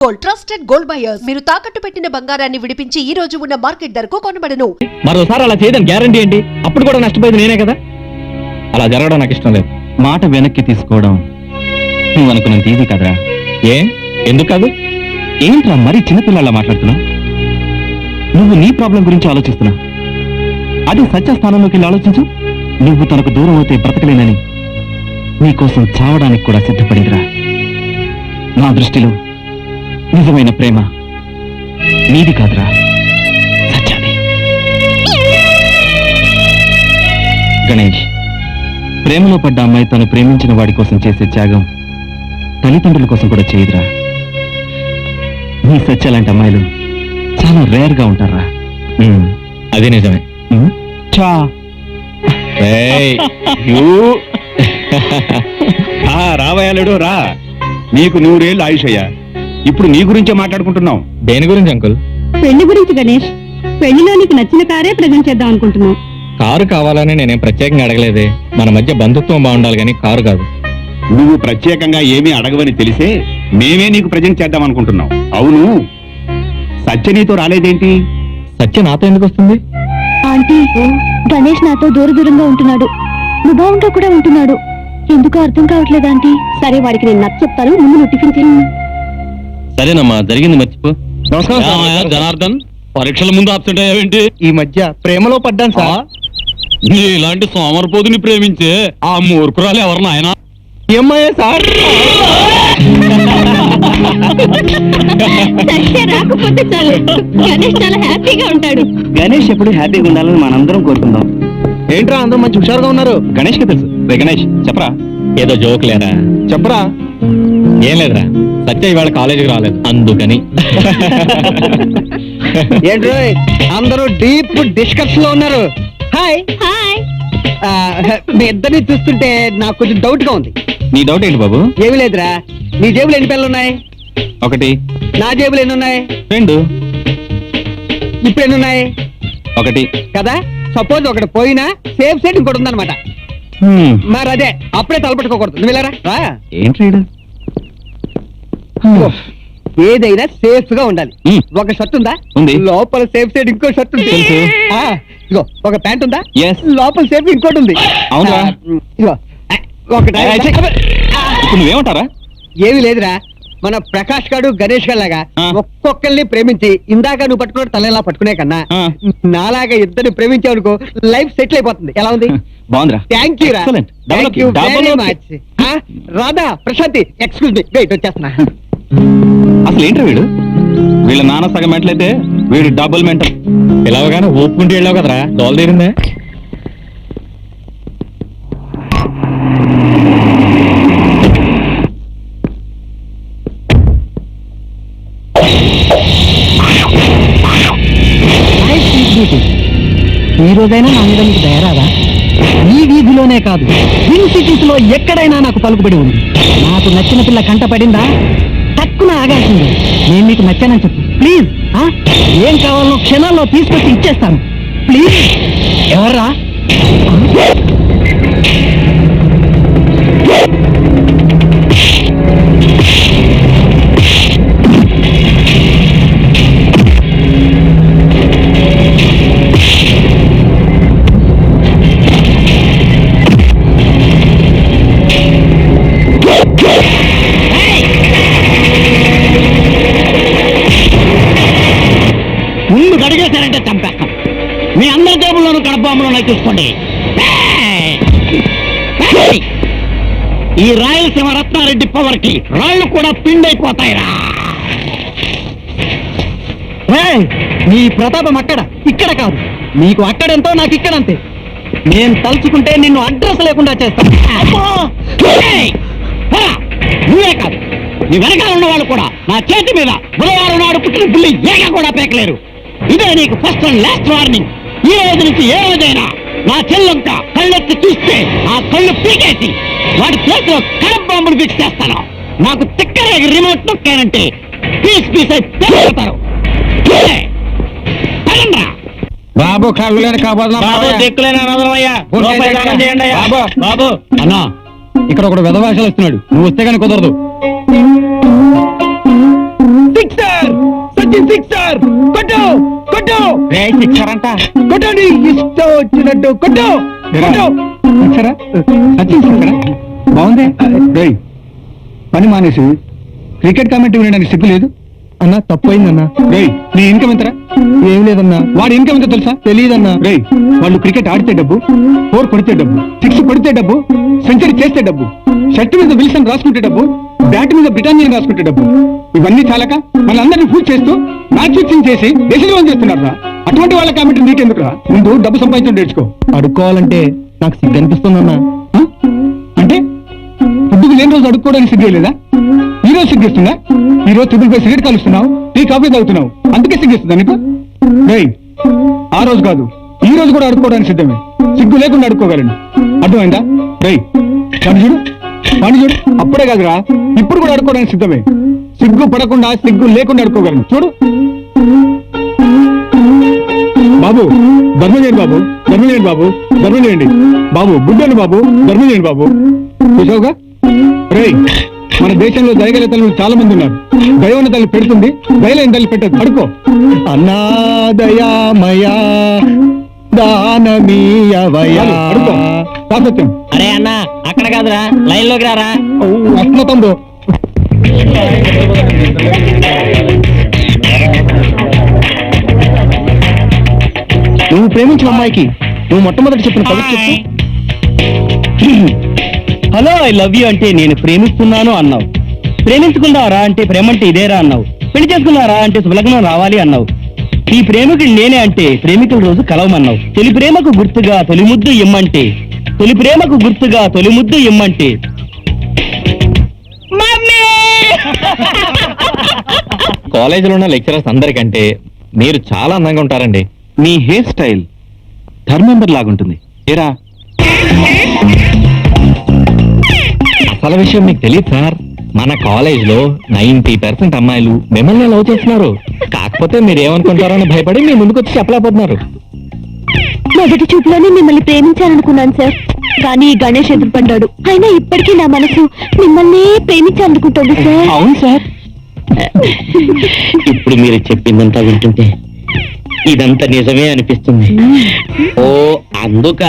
Trusted gold buyers మీరు తాకట్టు పెట్టిన బంగారాన్ని విడిపించి ఈ రోజు ఉన్న మార్కెట్ ధరకు కొనబడను. మరోసారి అలా చేయదని గ్యారంటీ ఏంటి? అప్పుడు కూడా నష్టపోయేది నేనే కదా. అలా జరగడం నాకు ఇష్టం లేదు. మాట వెనక్కి తీసుకోవడం నువ్వు అనుకున్నంత ఈజీ కదరా. ఎందుకు కాదు? ఏంట్రా మరీ చిన్నపిల్లలా మాట్లాడుతున్నావు? నువ్వు నీ ప్రాబ్లం గురించి ఆలోచిస్తున్నావు. అది సత్య స్థానంలోకి వెళ్ళి ఆలోచించు. నువ్వు తనకు దూరం అవుతే బ్రతకలేనని నీకోసం చావడానికి కూడా సిద్ధపడిందిరా. నా దృష్టిలో నిజమైన ప్రేమ నీది కాదురా, సత్యాది. గణేష్, ప్రేమలో పడ్డ అమ్మాయి తను ప్రేమించిన వాడి కోసం చేసే త్యాగం తల్లిదండ్రుల కోసం కూడా చేయదురా. నీ సత్య లాంటి అమ్మాయిలు చాలా రేర్ గా ఉంటారా. అదే నిజమే. చా రావయాలుడు రా. నీకు 100 ఏళ్ళు ఆయుష్ అయ్యా. ఇప్పుడు నీ గురించే మాట్లాడుకుంటున్నాం. దేని గురించి అంకుల్? పెళ్లి గురించి గణేష్. పెళ్లిలో నీకు నచ్చిన కారే ప్రజెంట్ చేద్దాం అనుకుంటున్నాం. కారు కావాలని నేనేం ప్రత్యేకంగా అడగలేదే. మన మధ్య బంధుత్వం బాగుండాలి కానీ కారు కాదు. నువ్వు ప్రత్యేకంగా ఏమీ అడగవని తెలిసే మేమే నీకు ప్రజెంట్ చేద్దాం అనుకుంటున్నాం. అవును, సత్య నీతో రాలేదేంటి? సత్య నాతో ఎందుకు వస్తుంది? ఆంటీ, గణేష్ నాతో దూరంగా ఉంటున్నాడు. ముభావంగా కూడా ఉంటున్నాడు. ఎందుకో అర్థం కావట్లేదు ఆంటీ. సరే, వాడికి నేను నచ్చ చెప్తాను. ముందు నువ్వు టిఫిన్ తిను. సరేనమ్మా, జరిగింది మర్చిపో. నమస్కారం జనార్దన్. పరీక్షల ముందు అబ్సెంట్ అయ్యావేంటి? ఈ మధ్య ప్రేమలో పడ్డాను సార్. నీ ఇలాంటి సోమరపోతుని ప్రేమించే ఆ మూర్ఖురాలు ఎవరు నాయనా? ఏమయ్యా సార్? రాకపోతే చాలు, గణేష్ చాలా హ్యాపీగా ఉంటాడు. గణేష్ ఎప్పుడు హ్యాపీగా ఉండాలని మనందరం కోరుకుందాం. ఏంట్రా అందరూ మంచి హుషారుగా ఉన్నారు? గణేష్ కి తెలుసు. రే గణేష్, చెప్పరా. ఏదో జోక్ లేరా? చెప్పరా. ఏం లేదురా, సత్య ఇవాళ కాలేజీకి రాలేదు అందుకని. ఏంట్రో అందరూ డీప్ డిస్కషన్ లో ఉన్నారు. Hi hi. మీ ఇద్దరిని చూస్తుంటే నాకు కొంచెం డౌట్ గా ఉంది. నీ డౌట్ ఏంటి బాబు? ఏమి లేదురా, నీ జేబులు ఎన్ని పెన్నులు ఉన్నాయి? 1. నా జేబులు ఎన్ని ఉన్నాయి? 2. ఇప్పుడు ఎన్ని ఉన్నాయి? 1. కదా, సపోజ్ ఒకటి పోయినా సేఫ్ సైడ్ ఇంకోటి ఉందన్నమాట. మరి అదే అప్పుడే తలపెట్టుకోకూడదు. నువ్వు వెళ్ళారా? ఏంటి ఏదైనా సేఫ్ గా ఉండాలి. Hmm. ఒక షర్ట్ ఉందా? ఉంది. లోపల సేఫ్ సైడ్ ఇంకో షర్ట్ ఉంది. తెలుసు. ఇగో ఒక ప్యాంట్ ఉందా? Yes. లోపల సేఫ్ ఇంకోటి ఉంది. అవునా? ఇగో ఒకటి. ఇప్పుడు నువ్వేమంటారా? ఏమీ లేదురా, మన ప్రకాష్ గారు గణేష్ గారు లాగా ఒక్కొక్కరిని ప్రేమించి ఇందాక నువ్వు పట్టుకున్న తలలా పట్టుకునే కన్నా నాలాగా ఇద్దరు ప్రేమించావనుకో లైఫ్ సెటిల్ అయిపోతుంది. ఎలా ఉంది? బాగుందిరా. థ్యాంక్ యూ రా. Thank you very much. Radha, Prashanti, excuse me, wait వచ్చేస్తున్నా. అసలు ఏంటి వీడు? వీళ్ళ నాన్న సగం మెంటలైతే వీడు డబుల్ మెంటల్. పిలవగానే ఊపుకుంటూ వెళ్ళావు కదరా, దోల తీరిందే. ఈ రోజైనా నా మీద నీకు దయరాదా? ఈ వీధిలోనే కాదు, ట్విన్ సిటీస్ లో ఎక్కడైనా నాకు పలుకుబడి ఉంది. నాకు నచ్చిన పిల్ల కంట పడిందా తక్కువ ఆగాల్సింది. నేను నీకు నచ్చానని చెప్పు ప్లీజ్. ఏం కావాలో క్షణాల్లో తీసుకొచ్చి ఇచ్చేస్తాను ప్లీజ్. ఎవర్రా? ముందు గడిగేశారంటే చంపేస్తాం. మీ అందరి జేబుల్లోనూ కడపాములు చూసుకోండి. ఈ రాయలసీమ రత్నారెడ్డి పవర్ కి రాళ్లు కూడా పిండైపోతాయిరా. నీ ప్రతాపం అక్కడ ఇక్కడ కాదు. నీకు అక్కడెంతో నాకు ఇక్కడంతే. నేను తలుచుకుంటే నిన్ను అడ్రస్ లేకుండా చేస్తాను. నువ్వే కాదు, నీ వెనకాల ఉన్న వాళ్ళు కూడా నా చేతి మీద బుధవారం నాడు పుట్టిన పుల్లి ఏక కూడా పేకలేరు. ఇదే నీకు ఫస్ట్ అండ్ లాస్ట్ వార్నింగ్. ఈ రోజు నుంచి ఏ రోజైనా నా చెల్లెంక కళ్ళెత్తి చూస్తే ఆ కళ్ళు పీకేసి వాటి చేతిలో కడప బాంబును ఫిక్స్ చేస్తాను. నాకు తిక్కరేగి రిమోట్ నొక్కానంటే పీస్ పీస్ అయి పేరుతారు. బాబు కళ్ళు లేని బాబు దిక్కులేని అనవసరమయ్యా. బాబు అన్నా, ఇక్కడ ఒకడు వెధవాషలు వస్తున్నాడు. నువ్వు వస్తే కానీ కుదరదు. సిక్సర్ కొట్టు కొట్టు సిక్సర్ అంట కొట్టండి ఇష్టం వచ్చినట్టు కొట్టు కొట్టు సిక్సరా సచిన్ సిక్సరా బాగుంది పని మానేసి క్రికెట్ కామెంట్ వినడానికి సిగ్గు లేదు అన్నా తప్పైందన్నా నీ ఇన్కమ్ ఎంతరా ఏం లేదన్నా వాడి ఇన్కమ్ ఎంతో తెలుసా తెలియదన్నా వాళ్ళు క్రికెట్ ఆడితే డబ్బు 4 కొడితే డబ్బు 6 కొడితే డబ్బు సెంచరీ చేస్తే డబ్బు షర్ట్ మీద విల్సన్ రాసుకుంటే డబ్బు బ్యాట్ మీద బ్రిటానియా రాసుకుంటే డబ్బు ఇవన్నీ చాలక మనందరినీ ఫూల్ చేస్తూ మ్యాచ్ ఫిక్సింగ్ చేసి దేశం చేస్తున్నారా అటువంటి వాళ్ళ కామెంట్ నీకెందుకురా ముందు డబ్బు సంపాదించడం నేర్చుకో అడుక్కోవాలంటే నాకు సిగ్గు అనిపిస్తుందన్నా అంటే ఫుడ్కు లేని రోజు అడుక్కోవడానికి సిగ్గేయలేదా ఈ రోజు సిగ్గిస్తుందా ఈ రోజు త్రిబుల్ 5 సిగరెట్ కాలుస్తున్నావు టీ కాఫీ తాగుతున్నావు అందుకే సిగ్గిస్తుందా నీకు ఆ రోజు కాదు ఈ రోజు కూడా అడుక్కోవడానికి సిద్ధమే సిగ్గు లేకుండా అడుక్కోగలను అర్థమైందా పని చూడు అప్పుడే కాదురా ఇప్పుడు కూడా అడుక్కోవడానికి సిద్ధమే సిగ్గు పడకుండా సిగ్గు లేకుండా అడుక్కోగలను చూడు బాబు ధర్మం చేయండి బాబు ధర్మం చేయండి బాబు ధర్మం చేయండి బాబు బుడ్డను బాబు ధర్మం చేయండి బాబు చూసావుగా మన దేశంలో దయగల తల్లులు చాలా మంది ఉన్నారు దైవన తల్లి పెడుతుంది దయలేని తల్లి పెట్టదు పడుకో అన్నాదయామయా దానమీయవయా పడుకో సాసత్యం అరే అన్న అక్కడ కాదురా లైన్ లోకి రారా అట్లా తమ్ముడు నువ్వు ప్రేమించిన అమ్మాయికి నువ్వు మొట్టమొదటి చెప్పిన పలుకు చెప్పు హలో ఐ లవ్ యూ అంటే నేను ప్రేమిస్తున్నాను అన్నావు, ప్రేమించుకున్నారా అంటే ప్రేమంటే ఇదేరా అన్నావు, పెళ్లి చేసుకున్నారా అంటే శుభలగ్నం రావాలి అన్నావు, ఈ ప్రేమికుడు నేనే అంటే ప్రేమికుల రోజు కలవమన్నావు, తొలి ప్రేమకు గుర్తుగా తొలి ముద్దు ఇమ్మంటే, తొలి ప్రేమకు గుర్తుగా తొలి ముద్దు ఇమ్మంటే కాలేజీలో ఉన్న లెక్చరర్స్ అందరికంటే మీరు చాలా అందంగా ఉంటారండి. మీ హెయిర్ స్టైల్ ధర్మేందర్ లాగుంటుంది ఏరా. అసలు విషయం మీకు తెలియదు సార్, మన కాలేజ్ లో 90% అమ్మాయిలు మిమ్మల్ని లవ్ చేస్తున్నారు. కాకపోతే మీరు ఏమనుకుంటారని భయపడి మీ ముందుకు వచ్చి చెప్పలేకపోతున్నారు. మొదటి చూపులోనే మిమ్మల్ని ప్రేమించాలనుకున్నాను సార్, కానీ గణేష్ ఎదురుపడ్డాడు. అయినా ఇప్పటికీ నా మనసు మిమ్మల్ని ప్రేమించాలనుకుంటుంది సార్. అవును సార్, ఇప్పుడు మీరు చెప్పిందంతా వింటుంటే ఇదంతా నిజమే అనిపిస్తుంది. ఓ అందుక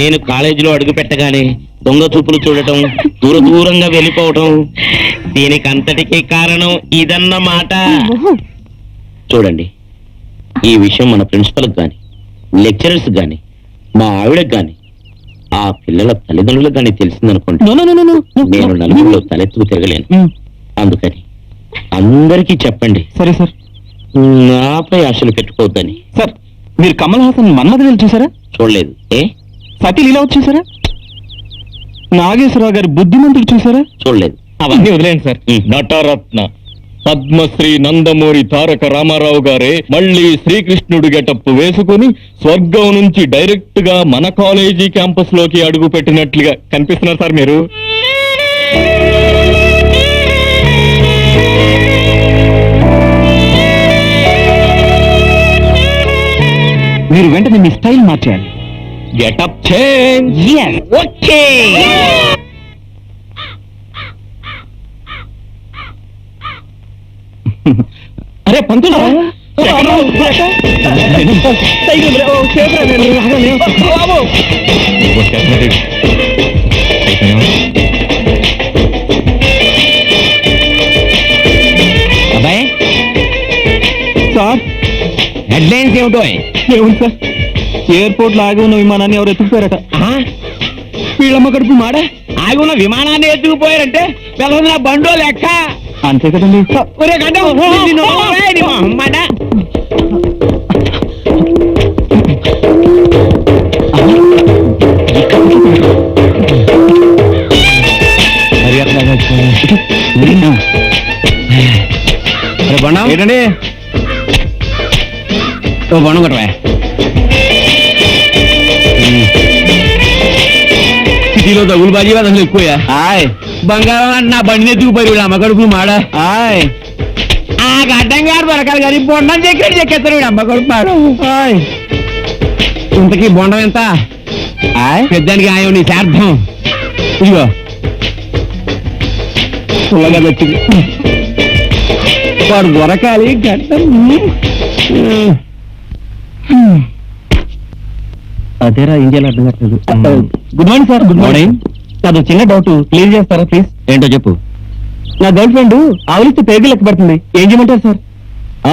నేను కాలేజీలో అడుగు పెట్టగానే దొంగ చూపులు చూడటం, దూర దూరంగా వెళ్ళిపోవటం, దీనికి అంతటికీ కారణం ఇదన్నమాట. చూడండి, ఈ విషయం మన ప్రిన్సిపల్కి గాని, లెక్చరర్స్ గాని, మా ఆవిడకి గాని, ఆ పిల్లల తల్లిదండ్రులకు గాని తెలిసిందనుకోండి, నేను నలుగురిలో తలెత్తుకు తిరగలేను. అందుకని అందరికీ చెప్పండి. సరే సార్, నాపై ఆశలు పెట్టుకోవద్దని. సార్ మీరు కమల్ హాసన్ మన్మథ చూసారా? చూడలేదు. ఏ సతీ లీలావతి చూసారా? నాగేశ్వరరావు గారి బుద్ధిమంతుడు చూసారా? చూడలేదు. అవన్నీ వదిలేండి సార్. నటరత్న పద్మశ్రీ నందమూరి తారక రామారావు గారే మళ్ళీ శ్రీకృష్ణుడు గెటప్ వేసుకుని స్వర్గం నుంచి డైరెక్ట్ గా మన కాలేజీ క్యాంపస్ లోకి అడుగు పెట్టినట్లుగా కనిపిస్తున్నారు సార్ మీరు. మీరు వెంటనే మీ స్టైల్ మార్చేయాలి. Getup change. ఓకే. అరే పంతులు అబ్బాయి సార్ హెడ్లైన్స్ ఏమిటో? ఏముంది సార్, ఎయిర్పోర్ట్ లో ఆగి ఉన్న విమానాన్ని ఎవరు ఎత్తుకుపోయారట. వీళ్ళమ్మ కడుపు మాడ ఆగి ఉన్న విమానాన్ని ఎత్తుకుపోయారంటే నా బండో లెక్క. అంతే కదండి. ఒరే గడ్డం, నిన్ను ఒరేయ్, నీ మొహమ్మడ. ఏంటండి ఓ బండం కొట్టవా. సిటీలో తగులు బాజీ అసలు ఎక్కువయా. బంగారం నా బండిని ఎత్తుకుపోయి వీళ్ళు అమ్మ కడుపు మాడ. ఆ గడ్డం గారు దొరకాలి కానీ బొండం చెక్కేస్తారు వీడు అమ్మ కడుపు మాడ. ఇంతకీ బొండం ఎంత? పెద్దానికి ఆయన నీ శార్థం. ఇదిగో పుల్లగా వచ్చింది. వాడు దొరకాలి గడ్డం. అదేరా ఇండియాలో అర్థం కావట్లేదు. Good morning sir. Good morning. అది చిన్న డౌట్ క్లియర్ చేస్తారా ప్లీజ్? ఏంటో చెప్పు. నా గర్ల్ ఫ్రెండ్ ఆవులిస్తే పేరు లెక్క పెడుతుంది, ఏం చేయమంటారు సార్?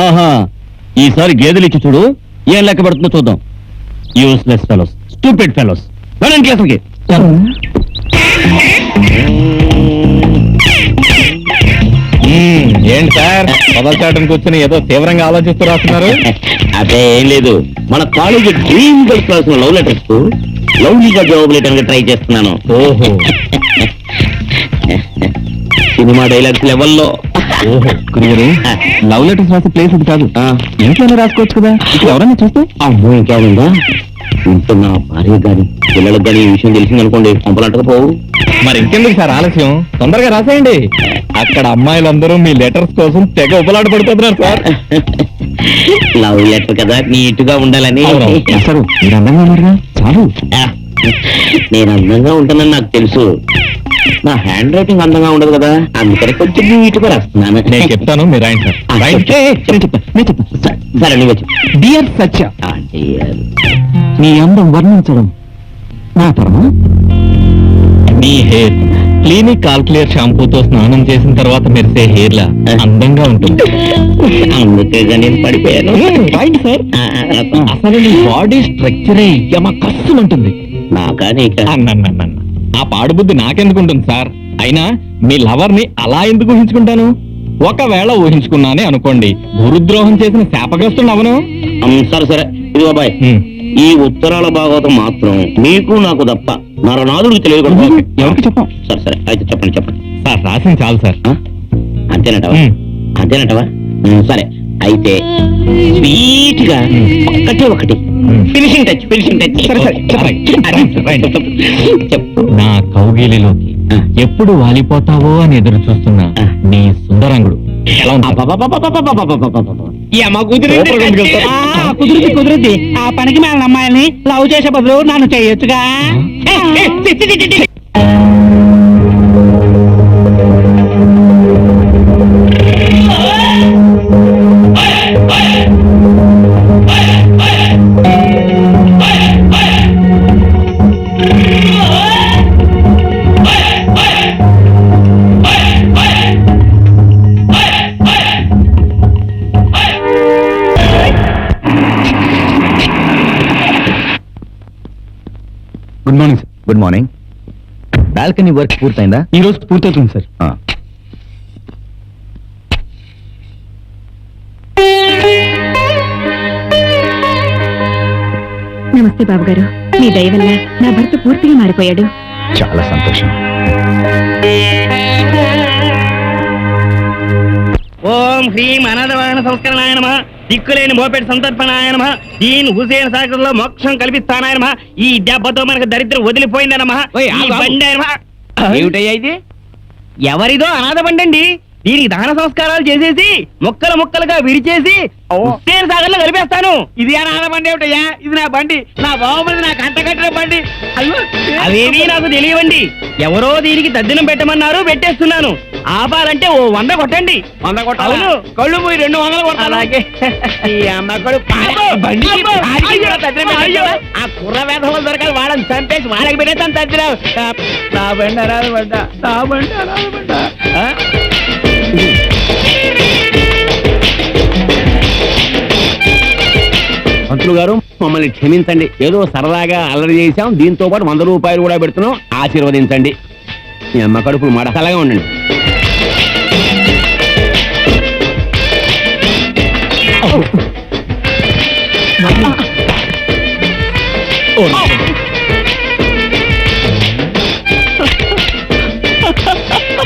ఆహా, ఈసారి గేదెలు ఇచ్చి చూడు, ఏం లెక్క పెడుతుందో చూద్దాం. Useless fellows, stupid fellows. వెళ్ళండి క్లాసులకి. ఏంటి సార్ పదచాటం కూర్చొని ఏదో తీవ్రంగా ఆలోచిస్తూ రాస్తున్నారు? అదే ఏం లేదు, మన college dream girl class love letters కు లవ్లీగా జవాబు లెటర్ ట్రై చేస్తున్నాను. ఓహో సినిమా డైలాగ్స్ లెవెల్లో. ఓహో గురుగారు, లవ్ లెటర్స్ రాసే ప్లేస్ ఇది కాదు, ఇంట్లోనే రాసుకోవచ్చు కదా. ఇక్కడ ఎవరైనా చూస్తే అమ్మో ఇంకేముందా, ఇంట్లో నా భార్య గాని పిల్లలకు గాని ఈ విషయం తెలిసిందనుకోండి పంపలంటకపోవు. మరి ఇంకెందుకు సార్ ఆలస్యం, తొందరగా రాసేయండి. అక్కడ అమ్మాయిలందరూ మీ లెటర్స్ కోసం తెగ ఉపలాట పడిపోతున్నారు సార్. లవ్ లెటర్ కదా నీట్ గా ఉండాలని. సార్ మీరు అందంగా ఉన్నారుగా, చాలు. ఆ, నేను అందంగా ఉంటానని నాకు తెలుసు, నా హ్యాండ్ రైటింగ్ అందంగా ఉండదు కదా, అందుకని కొంచెం నీట్ గా రాస్తున్నాను. నేను చెప్తాను, మీరు రాయండి సార్. ఆ, రాయండి. నేను చెప్తా. సరే నువ్వు చెప్పు. డియర్ సత్య, ఆ, dear. నీ అందం వర్ణించడం నా తరమా. మీ హెయిర్ క్లినిక్ కాల్కులేర్ షాంపూతో స్నానం చేసిన తర్వాత మెరిసే హెయిర్ లా అందంగా ఉంటుంది. అందుకేగా నేను పడిపోయాను. రాయండి సార్. ఆ, రాస్తా. అసలు నీ బాడీ స్ట్రక్చరే యమ కస్సులు ఉంటుంది. నాకా నీకా? అన్నన్నన్న ఆ పాడుబుద్ధి నాకెందుకుంటుంది సార్? అయినా మీ లవర్ ని అలా ఎందుకు ఊహించుకుంటాను? ఒకవేళ ఊహించుకున్నానే అనుకోండి, గురుద్రోహం చేసిన శాపగ్రస్తుడు అవను. సరే సరే, ఇది బాబాయ్, ఈ ఉత్తరాల భాగవతం మాత్రం మీకు నాకు తప్ప నరనాథుడికి తెలియకూడదు. ఎవరికి చెప్పాం? సరే సరే, అయితే చెప్పండి చెప్పండి. సార్ రాసింది చాలు సార్. ఆ? అంతేనటవా? అంతేనటవా? సరే అయితే స్వీట్ గా ఒక్కటే ఒకటి ఫినిషింగ్ టచ్. సరే, సరే, చెప్పండి. చెప్పు. నా కౌగిలిలోకి ఎప్పుడు వాలిపోతావో అని ఎదురు చూస్తున్నా నీ సుందరంగుడు ఎలా ఉంటాడు? సూపర్గా ఉంది కదా సార్? కుదిరింది. ఆ పనికి మన అమ్మాయిని లవ్ చేసే బదులు నన్ను చేయొచ్చుగా. Good morning sir. Good morning. Balcony work పూర్తయిందా? ఈ రోజు పూర్తవుతుంది సార్. నమస్తే బాబు గారు, మీ దయ వల్ల నా భర్త పూర్తిగా మారిపోయాడు. చాలా సంతోషం. ఓం హ్రీం అనాథవాహన సంస్కరణాయ నమః, దిక్కులేని మోపెడు సంతర్పణాయ నమః, దీన్ హుసేన్ సాగర్లో మోక్షం కల్పిస్తానాయ నమః, ఈ దెబ్బతో మనకు దరిద్రం వదిలిపోయిందా నమః, ఈ బండి నమః. ఏమిటయ్యా ఇది? ఎవరిదో అనాథ బండి అండి. దీనికి దహన సంస్కారాలు చేసేసి ముక్కలు ముక్కలుగా విరిచేసి హుస్సేన్ సాగర్ లో కలిపేస్తాను. ఇది అనాథ బండి ఏమిటయ్యా? ఇది నా బండి, నా బాబుది, నా కంట కట్టిన బండి. అవేమీ నాకు తెలియవండి. ఎవరో దీనికి తద్దినం పెట్టమన్నారు, పెట్టేస్తున్నాను. ఆపాలంటే ఓ 100 కొట్టండి. 100 కొట్టాలి. కళ్ళు పోయి 200 కొట్టాలి. అలాగే ఈ అమ్మకడు ఆ కుర్ర వేధవలు దొరకాలి, వాళ్ళని చంపేసి వాళ్ళకి పెట్టేస్తాను తద్దినం. నా బండి అనాథ బండ, నా బండి అనాథ బండ. మంత్రులు గారు మమ్మల్ని క్షమించండి, ఏదో సరదాగా అల్లరి చేశాం, దీంతో పాటు 100 రూపాయలు కూడా పెడుతున్నాం, ఆశీర్వదించండి. మీ అమ్మ కడుపులు మాట చల్లగా ఉండండి.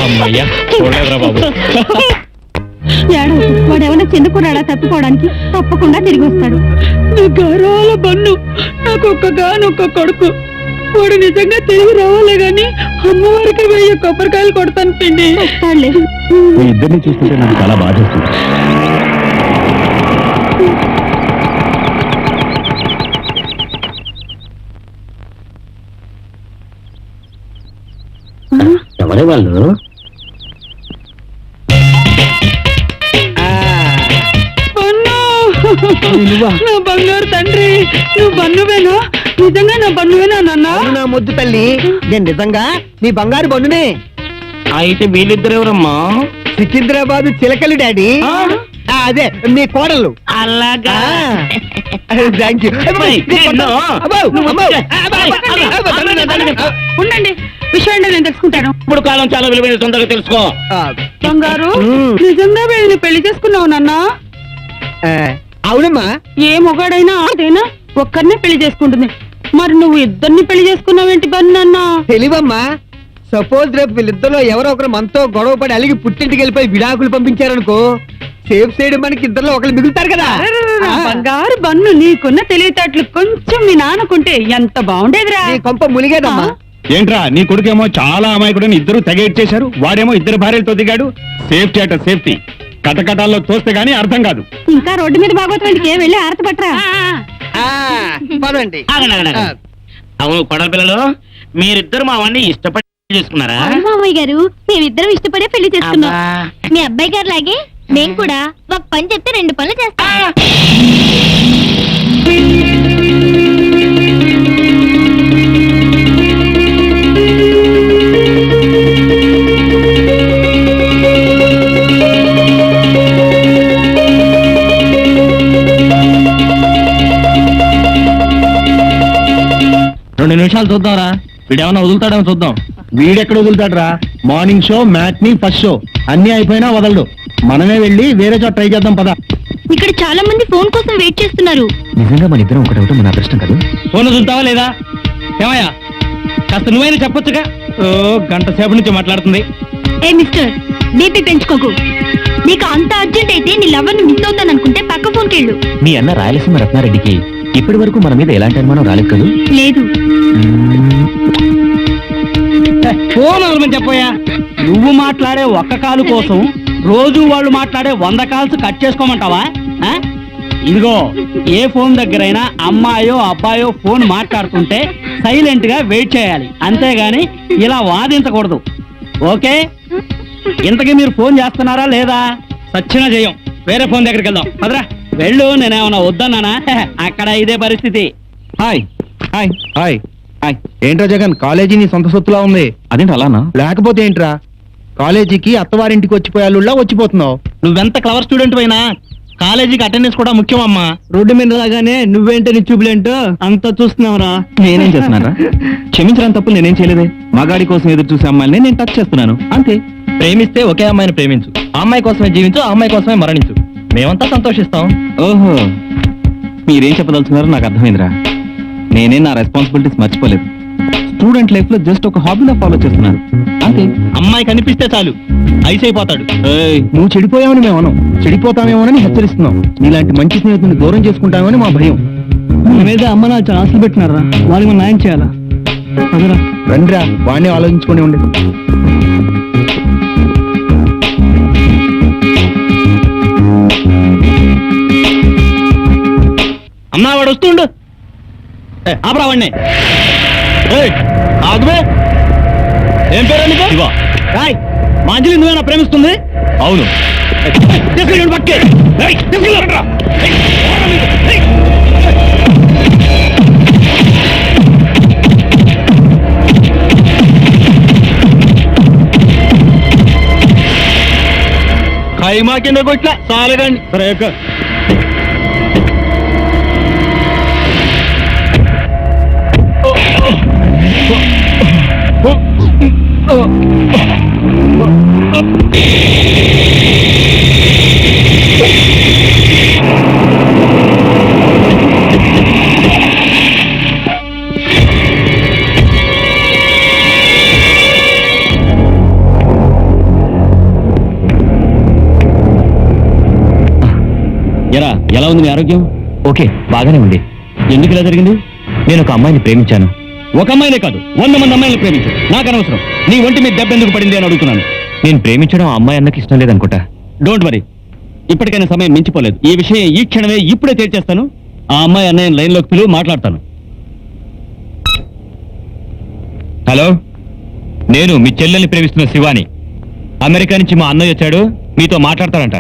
అమ్మయ్యా, చూడలేదురా బాబు. ఏడవకు, వాడేమన్నా చెందుకున్నాడా తప్పుకోవడానికి? తప్పకుండా తిరిగి వస్తాడు. నా గౌరవాల బన్ను, నాకు ఒక్కగానొక్క కొడుకు. వాడు నిజంగా తిరిగి రావాలే గాని అమ్మవారికి 1000 కొబ్బరికాయలు కొడతాను పిండి. మీ ఇద్దరిని చూస్తుంటే నాకు చాలా బాధేస్తుంది. ఎవరే వాళ్ళు? నా బంగారు తండ్రి, నువ్వు బన్నువేనా? నిజంగా నా బన్నువేనా నాన్న? నా ముద్దు తల్లి, నేను నిజంగా నీ బంగారు బండునే. అయితే వీళ్ళిద్దరు ఎవరమ్మా? సికింద్రాబాద్ చిలకలు డాడీ. అదే మీ కోడలు. అలాగా. Thank you. ఉండండి, విషయం నేను తెలుసుకుంటాను. ఇప్పుడు కాలం చాలా విలువైన, తొందరగా తెలుసుకో. బంగారు, నిజంగా వీళ్ళని పెళ్లి చేసుకున్నావు నాన్న? అవునమ్మా. ఏ మొగాడైనా అదేనా ఒక్కరినే పెళ్లి చేసుకుంటుంది, మరి నువ్వు ఇద్దరిని పెళ్లి చేసుకున్నావేంటి బన్న? తెలివమ్మా. సపోజ్ రేపు వీళ్ళిద్దరిలో ఎవరో ఒకరు మనతో గొడవ పడి అలిగి పుట్టింటికి వెళ్ళిపోయి విడాకులు పంపించారనుకో, సేఫ్ సైడ్ మనకి ఇద్దరిలో ఒకరు మిగులుతారు కదా. బంగారు బన్ను, నీకున్న తెలివితేటలు కొంచెం మీ నాన్నకుంటే ఎంత బాగుండేదిరా. నీ కొంప ములిగేదమ్మా. ఏంట్రా నీ కొడుకేమో చాలా అమాయకుడని ఇద్దరు తెగ ఇచ్చేశారు, వాడేమో ఇద్దరు భార్యలతో దిగాడు. సేఫ్టీ అట సేఫ్టీ, కటకటాల్లో తోస్తే గానీ అర్థం కాదు. ఇంకా రోడ్డు మీద భాగవతం వెళ్ళి ఆరతి పట్టరా. పదండి. అవును కొడల పిల్లలు, మీరిద్దరు మా వాడిని ఇష్టపడి చేసుకున్నారా? మామయ్య గారు, మేమిద్దరం ఇష్టపడే పెళ్లి చేసుకున్నాం. మీ అబ్బాయి గారు లాగే మేము కూడా ఒక పని చెప్తే 2 పనులు చేస్తాం. రెండు నిమిషాలు చూద్దాంరా, వీడేమన్నా వదులుతాడేమో చూద్దాం. వీడెక్కడ వదులుతాడ్రా? Morning show, matinee, first show అన్ని అయిపోయినా వదలడు. మనమే వెళ్ళి వేరే చోట ట్రై చేద్దాం పద. ఇక్కడ చాలా మంది ఫోన్ కోసం వెయిట్ చేస్తున్నారు. నిజంగా మన ఇద్దరం ఒకటి మన అదృష్టం కాదు. ఫోన్ వదులుతావా లేదా? ఏమయ్యా, కాస్త నువ్వైనా చెప్పొచ్చుగా. గంట సేపు నుంచి మాట్లాడుతుంది. ఏ మిస్టర్, బీపీ పెంచుకోకు. నీకు అంత అర్జెంట్ అయితే నీ లవర్ని మిస్ అవుతాననుకుంటే పక్క ఫోన్కి వెళ్ళు. మీ అన్న రాయలసీమ రత్నారెడ్డికి ఇప్పటి వరకు మన మీద ఎలాంటి అనుమానం రాలేదు కదా? లేదు. ఫోన్ వదలమని చెప్పోయా. నువ్వు మాట్లాడే ఒక్క కాలు కోసం రోజు వాళ్ళు మాట్లాడే 100 కాల్స్ కట్ చేసుకోమంటావా? ఇదిగో, ఏ ఫోన్ దగ్గరైనా అమ్మాయో అబ్బాయో ఫోన్ మాట్లాడుతుంటే సైలెంట్ గా వెయిట్ చేయాలి, అంతేగాని ఇలా వాదించకూడదు. ఓకే? ఇంతకీ మీరు ఫోన్ చేస్తున్నారా లేదా? సచ్చినా చేయం, వేరే ఫోన్ దగ్గరికి వెళ్దాం. పదరా వెళ్ళు. నేనేమన్నా వద్దన్నానా? అక్కడ ఇదే పరిస్థితి. Hi hi hi hi. ఏంట్రా జగన్, కాలేజీ నీ సొంత సొత్తులా ఉంది. అదేంటి అలానా? లేకపోతే ఏంట్రా, కాలేజీకి అత్తవారింటికి వచ్చిపోయాళ్ళులా వచ్చిపోతున్నావు. నువ్వెంత క్లవర్ స్టూడెంట్ అయినా కాలేజీకి అటెండెన్స్ కూడా ముఖ్యం అమ్మా. రోడ్డు మీద రాగానే నువ్వేంటో నీ చూపులేంటో అంతా చూస్తున్నావురా. నేనేం చేస్తున్నారా? క్షమించడానికి తప్పు నేనేం చేయలేదే. మగాడి కోసం ఎదురు చూసే అమ్మాయిని నేను టచ్ చేస్తున్నాను అంతే. ప్రేమిస్తే ఒకే అమ్మాయిని ప్రేమించు, ఆ అమ్మాయి కోసమే జీవించు, ఆ అమ్మాయి కోసమే మరణించు. మేమంతా సంతోషిస్తాం. ఓహో, మీరేం చెప్పదలుచున్నారో నాకు అర్థమైందిరా. నేనే నా రెస్పాన్సిబిలిటీస్ మర్చిపోలేదు. స్టూడెంట్ లైఫ్ లో జస్ట్ ఒక హాబీలో ఫాలో చేస్తున్నాను అంతే. అమ్మాయి కనిపిస్తే చాలు ఐస్ అయిపోతాడు. నువ్వు చెడిపోయావని మేము అనం, చెడిపోతామేమోనని హెచ్చరిస్తున్నావు. నీలాంటి మంచి స్నేహితుని దూరం చేసుకుంటామని మా భయం. మన మీద అమ్మ నా చాలా ఆశలు పెట్టినారా, వాళ్ళకి మనం న్యాయం చేయాలా? అదరా రండిరా, వాడిని ఆలోచించుకొని ఉండే. అమ్మా వాడు వస్తుండు. ఆపరా వాడిని. ఆగువే. ఏం పేరు నీకు? శివ. రాయ్, మా అంజలి నువ్వేనా ప్రేమిస్తుంది? అవును. తీసుకెళ్ళండి పక్కే. తీసుకెళ్ళరా. ఖైమా కింద కొట్లా చాలేదండి. సరే యొక్క ఎలా ఉంది మీ ఆరోగ్యం? ఓకే, బాగానే ఉంది. ఎందుకు ఇలా జరిగింది? నేను ఒక అమ్మాయిని ప్రేమించాను. ఒక అమ్మాయినే కాదు, 100 మంది అమ్మాయిని ప్రేమించు. నాకు అనవసరం నీ ఒంటి మీద దెబ్బ ఎందుకు పడింది అని అడుగుతున్నాను. నేను ప్రేమించడం ఆ అమ్మాయి అన్నకి ఇష్టం లేదనుకుంటా. డోంట్ వరీ, ఇప్పటికైనా సమయం మించిపోలేదు. ఈ విషయం ఈ క్షణమే ఇప్పుడే తేల్చేస్తాను. ఆ అమ్మాయి అన్నయ్య లైన్లోకి పిలువు, మాట్లాడతాను. హలో, నేను మీ చెల్లెల్ని ప్రేమిస్తున్న శివాని. అమెరికా నుంచి మా అన్నయ్య వచ్చాడు, మీతో మాట్లాడతాడంట.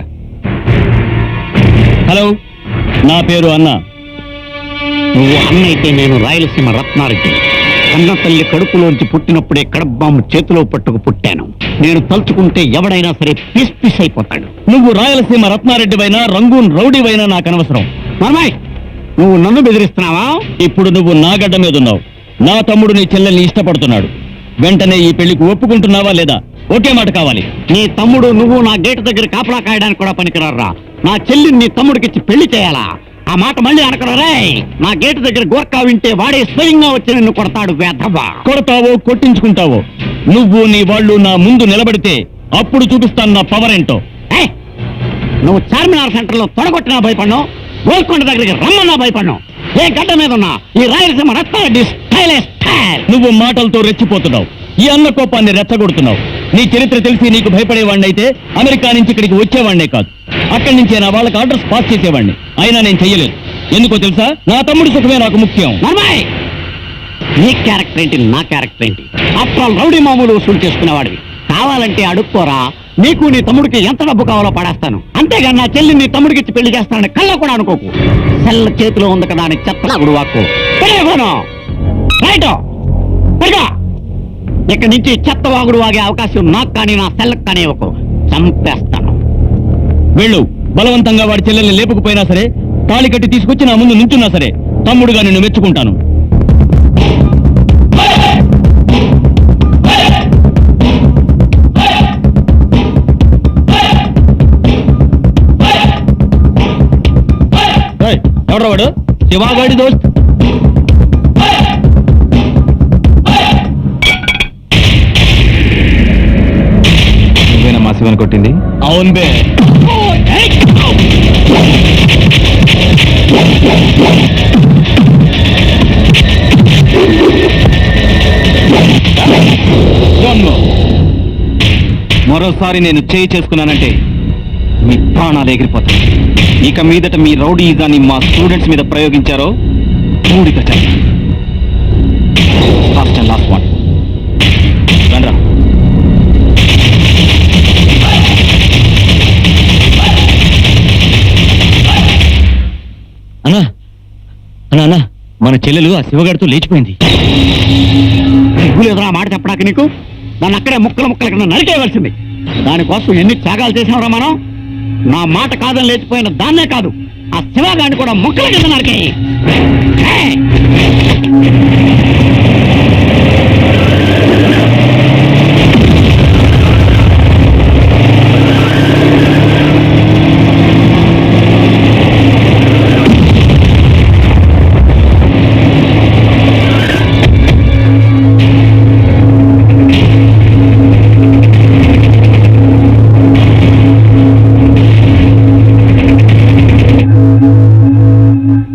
హలో, నా పేరు అన్న. నువ్వు అన్న అయితే నేను రాయలసీమ రత్నారెడ్డి. కన్న తల్లి కడుపులోంచి పుట్టినప్పుడే కడబాంబు చేతిలో పట్టుకు పుట్టాను. నేను తలుచుకుంటే ఎవడైనా సరే పీస్ పీస్ అయిపోతాడు. నువ్వు రాయలసీమ రత్నారెడ్డివైనా రంగూన్ రౌడీవైనా నాకు అనవసరం. మర్మాయ్, నువ్వు నన్ను బెదిరిస్తున్నావా? ఇప్పుడు నువ్వు నా గడ్డ మీద ఉన్నావు. నా తమ్ముడు నీ చెల్లెల్ని ఇష్టపడుతున్నాడు. వెంటనే ఈ పెళ్లికి ఒప్పుకుంటున్నావా లేదా? ఒకే మాట కావాలి. నీ తమ్ముడు నువ్వు నా గేటు దగ్గర కాపలా కాయడానికి కూడా పనికిరారా. నా చెల్లిని నీ తమ్ముడికిచ్చి పెళ్లి చేయాలా? ఆ మాట మళ్ళీ అనకరా. నా గేటు దగ్గర గోర్ఖా వింటే వాడే స్వయంగా వచ్చి నిన్ను కొడతాడు. వేధవా. కొడతావో కొట్టించుకుంటావో, నువ్వు నీ వాళ్ళు నా ముందు నిలబడితే అప్పుడు చూపిస్తాను నా పవర్ ఏంటో. ఏయ్, నువ్వు చార్మినార్ సెంటర్ లో తొడగొట్టినా భయపడ్ను, గోల్కొండ దగ్గరికి రమ్మన్నా భయపడ్ను. ఏ గడ్డ మీద ఉన్నా ఈ రాయలసీమ రత్నారెడ్డి స్టైలే స్టైల్. నువ్వు మాటలతో రెచ్చిపోతున్నావు, ఈ అన్న కోపాన్ని రెచ్చగొడుతున్నావు. నీ చరిత్ర తెలిసి నీకు భయపడేవాడినైతే అమెరికా నుంచి ఇక్కడికి వచ్చేవాడినే కాదు, అక్కడి నుంచే నా వాళ్ళకి ఆర్డర్స్ పాస్ చేసేవాడిని. అయినా నేను చెయ్యలేదు. ఎందుకో తెలుసా? నా తమ్ముడి సుఖమే నాకు ముఖ్యం. నర్మాయ్, నీ క్యారెక్టర్ ఏంటి, నా క్యారెక్టర్ ఏంటి? ఆఫ్టర్ ఆల్ రౌడీ మామూలు వసూలు చేసుకునేవాడివి. కావాలంటే అడుక్కోరా, నీకు నీ తమ్ముడికి ఎంత డబ్బు కావాలో పడేస్తాను. అంతేగాని నా చెల్లి నీ తమ్ముడికి ఇచ్చి పెళ్లి చేస్తానని కళ్ళ కూడా అనుకోకు. సెల్ల చేతిలో ఉంది కదా అని చెత్తగుడు వాక్కు రైట్. ఇక్కడి నుంచి చెత్త వాగుడు వాగే అవకాశం నాకు కానీ నా సెల్లకు కానీ ఇవ్వకు. చంపేస్తాను. వెళ్ళు. బలవంతంగా వాడి చెల్లెల్ని లేపుకుపోయినా సరే, తాళి కట్టి తీసుకొచ్చి నా ముందు నుంచున్నా సరే, తమ్ముడుగా నిన్ను మెచ్చుకుంటాను. ఎవడ్రా వాడు? శివాగాడి దోస్త్. నువ్వేనా మా శివని కొట్టింది? అవును బే. మరోసారి నేను చేయి చేసుకున్నానంటే మీ ప్రాణాలు ఎగిరిపోతాయి. ఇక మీదట మీ రౌడీయిజాన్ని మా స్టూడెంట్స్ మీద ప్రయోగించారో పూడిక చేస్తాను. First and last one. రండ్రా. అన్నా అన్నా అన్నా, మన చెల్లెలు ఆ శివగాడితో లేచిపోయింది. ఎదురా మాట చెప్పడానికి నీకు? దాన్ని అక్కడే ముక్కల ముక్కల కింద నరికేయవలసింది. దానికోసం ఎన్ని త్యాగాలు చేసినవరా మనం. నా మాట కాదని లేచిపోయిన దాన్నే కాదు, ఆ శివగాడిని కూడా ముక్కల కింద నరికే.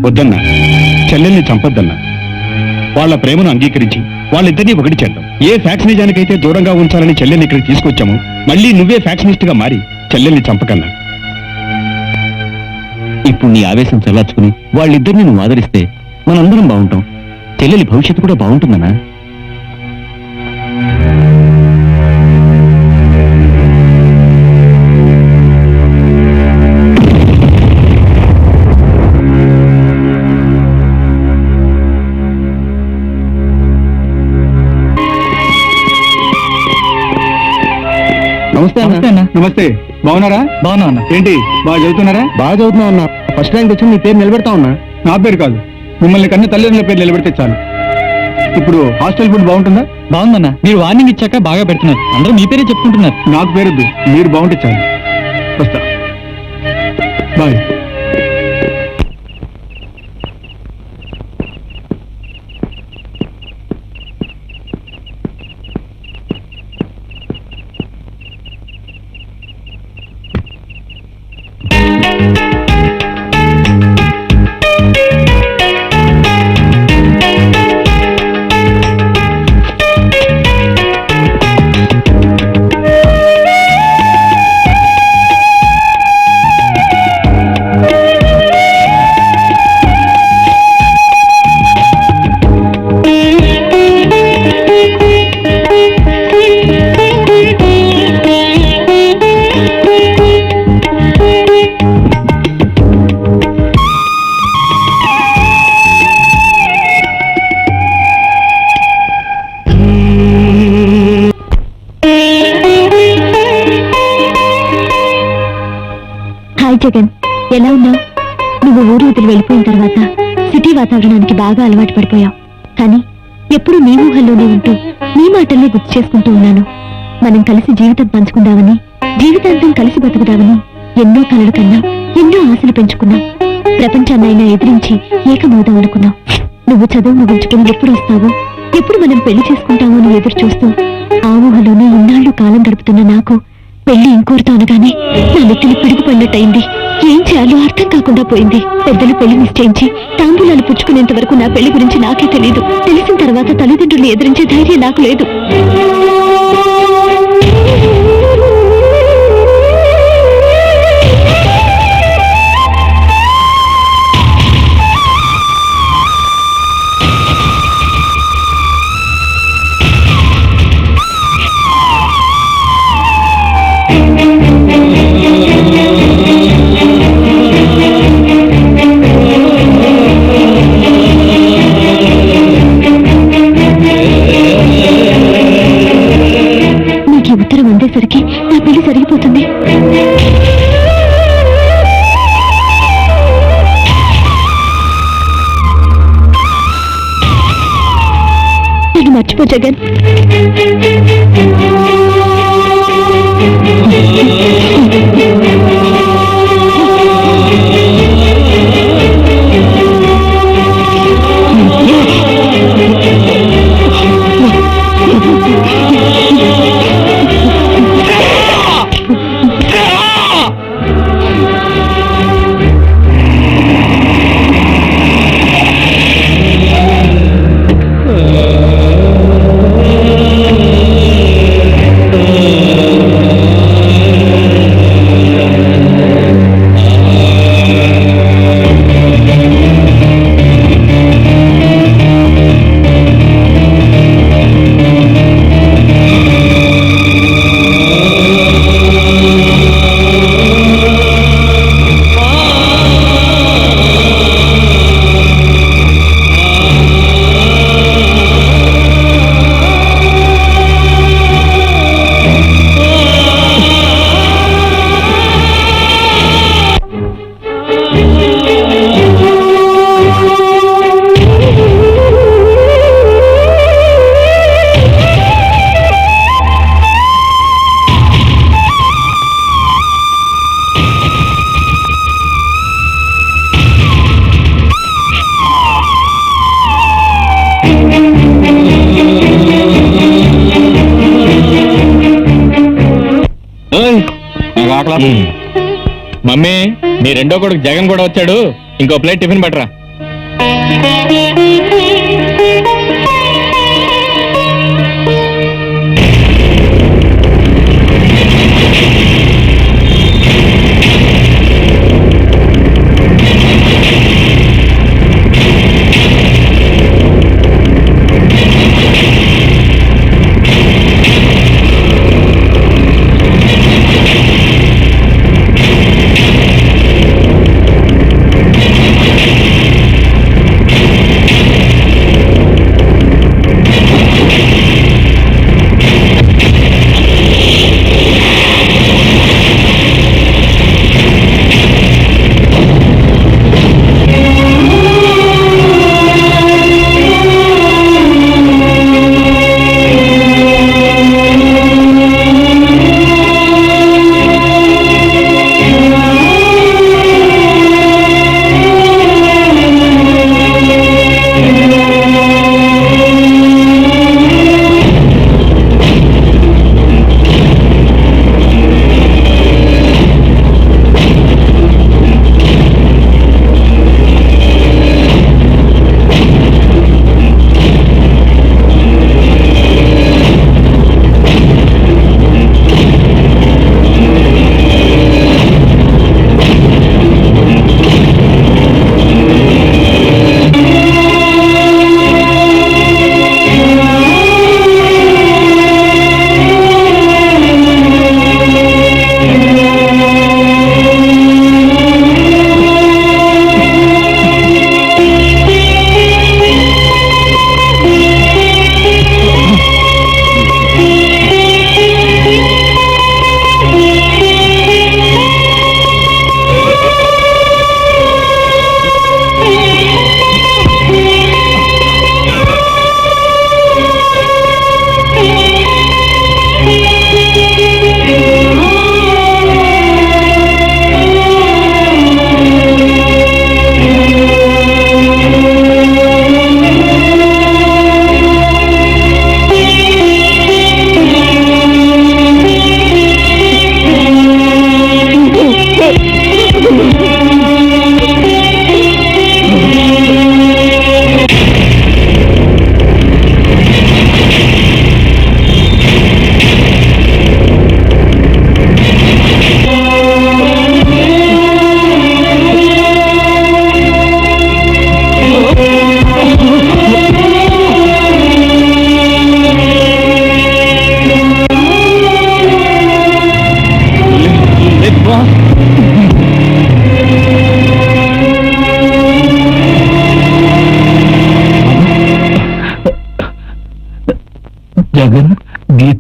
వద్దన్నా, చెల్లెల్ని చంపొద్దన్నా. వాళ్ళ ప్రేమను అంగీకరించి వాళ్ళిద్దరినీ ఒకటి చేద్దాం. ఏ ఫ్యాక్షనిజానికైతే దూరంగా ఉంచాలని చెల్లెల్ని ఇక్కడికి తీసుకొచ్చాము, మళ్ళీ నువ్వే ఫ్యాక్షనిస్ట్ గా మారి చెల్లెల్ని చంపకన్నా. ఇప్పుడు నీ ఆవేశం చల్లార్చుకుని వాళ్ళిద్దరిని నువ్వు ఆదరిస్తే మనందరం బాగుంటాం. చెల్లెలి భవిష్యత్తు కూడా బాగుంటుందన్నా. నమస్తే అన్న. నమస్తే. బాగున్నారా? బాగున్నా అన్న. ఏంటి బాగా చదువుతున్నారా? బాగా చదువుతున్నా అన్న. ఫస్ట్ ర్యాంక్ వచ్చి మీ పేరు నిలబెడతా ఉన్నా. నా పేరు కాదు, మిమ్మల్ని కన్నా తల్లిదండ్రుల పేరు నిలబెడితే చాలు. ఇప్పుడు హాస్టల్ ఫుడ్ బాగుంటుందా? బాగుందన్న. మీరు వార్నింగ్ ఇచ్చాక బాగా పెడుతున్నారు. అందరూ మీ పేరే చెప్పుకుంటున్నారు. నాకు పేరొద్దు, మీరు బాగుంటే చాలు. వస్తా. బాయ్. హాయ్ జగన్, ఎలా ఉన్నావు? నువ్వు ఊరు వదిలి వెళ్ళిపోయిన తర్వాత సిటీ వాతావరణానికి బాగా అలవాటు పడిపోయావు. కానీ ఎప్పుడు నీ ఊహల్లోనే ఉంటూ నీ మాటల్ని గుర్తు చేసుకుంటూ ఉన్నాను. మనం కలిసి జీవితం పంచుకుందామని, జీవితాంతం కలిసి బతుకుదామని ఎన్నో కలలు కన్నా, ఎన్నో ఆశలు పెంచుకున్నాం. ప్రపంచాన్నైనా ఎదిరించి ఏకమవుదాం అనుకున్నాం. నువ్వు చదువు ముగించుకుని ఎప్పుడు వస్తావో, ఎప్పుడు మనం పెళ్లి చేసుకుంటామో అని ఎదురు చూస్తూ ఆ ఊహలోనే ఇన్నాళ్లు కాలం గడుపుతున్న నాకు పెళ్లి ఇంకోరితో అనగానే నా నెత్తిని పిడుగు పడినట్టయింది. ఏం చేయాలో అర్థం కాకుండా పోయింది. పెద్దలు పెళ్లి నిశ్చయించి తాంబూలాలు పుచ్చుకునేంత వరకు నా పెళ్లి గురించి నాకే తెలియదు. తెలిసిన తర్వాత తల్లిదండ్రులు ఎదిరించే ధైర్యం నాకు లేదు. నీకు ఉత్తరం అందేసరికి నా పెళ్లి జరిగిపోతుంది. నన్ను మర్చిపో జగన్. మమ్మీ, మీ రెండో కొడుకు జగన్ కూడా వచ్చాడు. ఇంకో ప్లేట్ టిఫిన్ పట్టరా.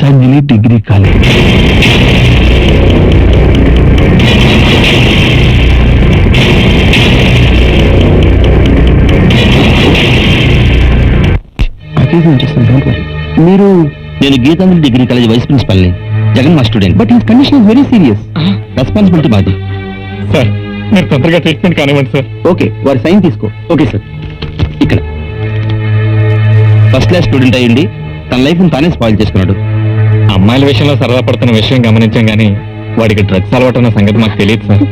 Gitanjali degree college. మీరు నేను Gitanjali degree college vice principal ని, జగన్ మా student. But his condition is very serious. Responsibility మాది. సార్ మీరు తొందరగా ట్రీట్మెంట్ కానివ్వండి సార్. ఓకే, వారి సైన్ తీసుకో. Okay sir. ఇక్కడ ఫస్ట్ క్లాస్ స్టూడెంట్ అయ్యింది, తన లైఫ్ తానే స్పాయిల్ చేసుకున్నాడు. అమ్మాయిల విషయంలో సరదా పడుతున్న విషయం గమనించాం కానీ వాడికి డ్రగ్స్ అలవాటు అన్న సంగతి మాకు తెలియదు సార్.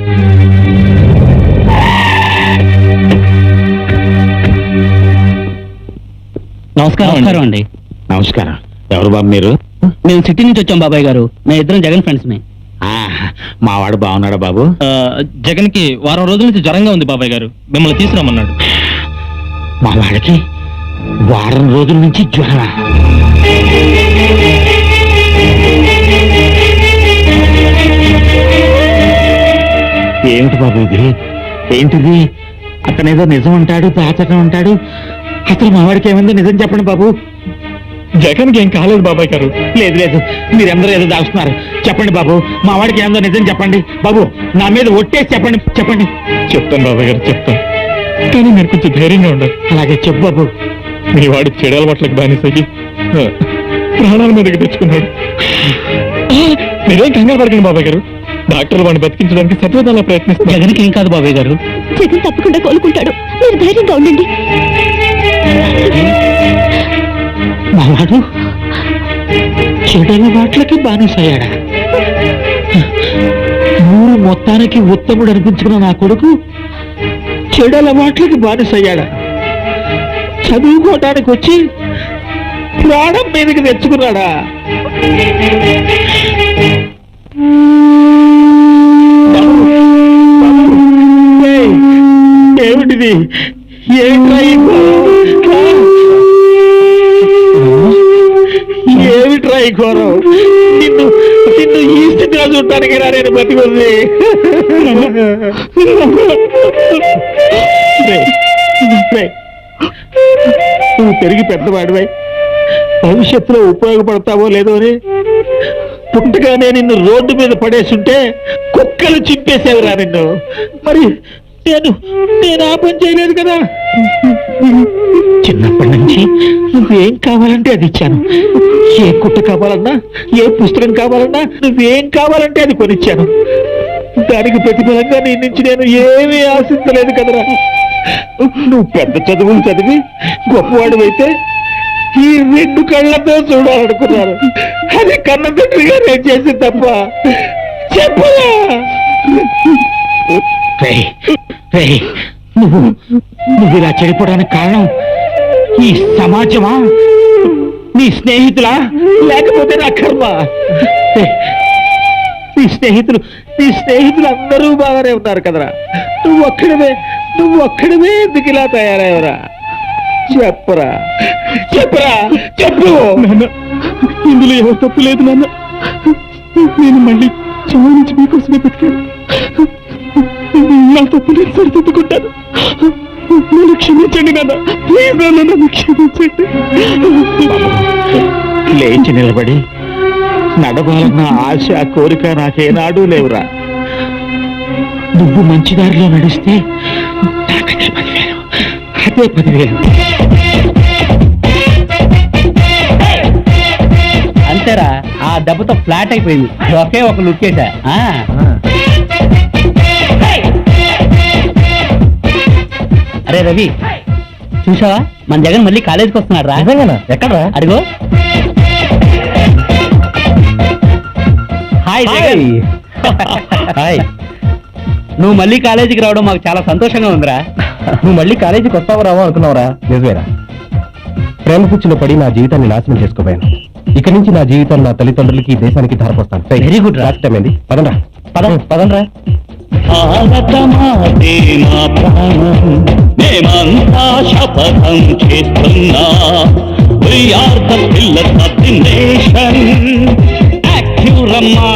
నమస్కారం అండి. నమస్కారం. ఎవరు బాబు మీరు? మేము సిటీ నుంచి వచ్చాం బాబాయ్ గారు. మేము ఇద్దరం జగన్ ఫ్రెండ్స్ మే. మావాడు బాగున్నాడా బాబు? జగన్ కి వారం రోజుల నుంచి జ్వరంగా ఉంది బాబాయ్ గారు, మిమ్మల్ని తీసుకురామన్నాడు. మా వాడికి వారం రోజుల నుంచి జ్వరం. ఏమిటి బాబు ఇది? ఏంటిది? అతనేదో నిజం అంటాడు, పేచటం అంటాడు. అసలు మా వాడికి ఏమైందో నిజం చెప్పండి బాబు. జగన్కి ఏం కాలేదు బాబాయ్ గారు. లేదు లేదు, మీరందరూ ఏదో దాస్తున్నారు. చెప్పండి బాబు, మా వాడికి ఏమైందో నిజం చెప్పండి బాబు. నా మీద ఒట్టేసి చెప్పండి. చెప్పండి. చెప్తాను బాబాయ్ గారు, చెప్తాను. కానీ మీరు కొంచెం ధైర్యంగా ఉండాలి. అలాగే చెప్పు బాబు. మీ వాడి చెడు అలవాట్లకు బానిసయ్యి ప్రాణాల మీదకి తెచ్చుకున్నాడు. మీరేం కంగారు పడకండి బాబాయ్ గారు. డాక్టర్లు వాడిని బతికించడానికి సత్వదాలా ప్రయత్నిస్తారు. జగన్కి ఏం కాదు బాబాయ్ గారు. జగన్ తప్పకుండా కోలుకుంటాడు, మీరు ధైర్యంగా ఉండండి. మా వాడు చెడల వాట్లకి బానిసయ్యాడా? ఊరు మొత్తానికి ఉత్తముడు అనిపించుకున్న నా కొడుకు చెడల వాట్లకి బానిసయ్యాడా? చదువుకోవటానికి వచ్చి ప్రాణం మీదకి తెచ్చుకున్నాడా? ఏమిటిది? ఏమిట్రా ఈ ఘోరం? నిన్ను నిన్ను ఈ స్థితిలో చూడటానికి రా నేను బతికుంది. నువ్వు పెరిగి పెద్దవాడివై భవిష్యత్తులో ఉపయోగపడతావో లేదో అని పుట్టగానే నిన్ను రోడ్డు మీద పడేస్తుంటే కుక్కలు చింపేసేవరా నిన్ను. మరి నేను ఆ పని చేయలేదు కదా. చిన్నప్పటి నుంచి నువ్వేం కావాలంటే అది ఇచ్చాను. ఏ కుట్ట కావాలన్నా, ఏ పుస్తకం కావాలన్నా, నువ్వేం కావాలంటే అది కొనిచ్చాను. దానికి ప్రతిఫలంగా నీ నుంచి నేను ఏమీ ఆశించలేదు కదరా. నువ్వు పెద్ద చదువులు చదివి గొప్పవాడివైతే ఈ రెండు కళ్ళతో చూడాలనుకున్నారు. అది కన్న తండ్రిగా నేను చేసి తప్ప చెప్పరా? నువ్వు ఇలా చెడిపోవడానికి కారణం ఈ సమాజమా, నీ స్నేహితులా, లేకపోతే నా కర్మ? నీ స్నేహితులు అందరూ బాగానే ఉన్నారు కదరా. నువ్వు ఒక్కడమే ఎందుకు ఇలా తయారయ్యవరా? చెప్పరా చెప్పు. ఇందులో ఎవరు తప్పు లేదు నాన్న. నేను మళ్ళీ చావు నుంచి మీకోసమే బతికాను. నా తప్పు నేను సరిదిద్దుకుంటాను. నన్ను క్షమించండి నాన్న, ప్లీజ్ నాన్న, నన్ను క్షమించండి. లేచి నిలబడి నడవాలన్న ఆశ, కోరిక నాకేనాడూ లేవురా. నువ్వు మంచి దారిలో నడిస్తే నాకదే 10,000, అదే 10,000. అంతేరా, ఆ దెబ్బతో ఫ్లాట్ అయిపోయింది. ఒకే ఒక లుక్ వేసా. అరే రవి, చూసావా మన జగన్ మళ్ళీ కాలేజీకి వస్తున్నాడు రా. ఎక్కడరా? అడిగో. హాయ్ జగన్. హాయ్. నువ్వు మళ్ళీ కాలేజీకి రావడం మాకు చాలా సంతోషంగా ఉందిరా. నువ్వు మళ్ళీ కాలేజీకి వస్తావో రావో అనుకున్నావురా. నిజమేరా, ప్రేమ పిచ్చిలో పడి నా జీవితాన్ని నాశనం చేసుకోపోయాను. ఇక నుంచి నా జీవితం నా తల్లిదండ్రులకి, దేశానికి ధారపోస్తాను. వెరీ గుడ్ రా. రాష్ట్రమేంది? పదండ్రా. పదండ్రా. మేమంతా శపథం చేస్తున్నా, we are the pillars of the nation. Active రమ్మా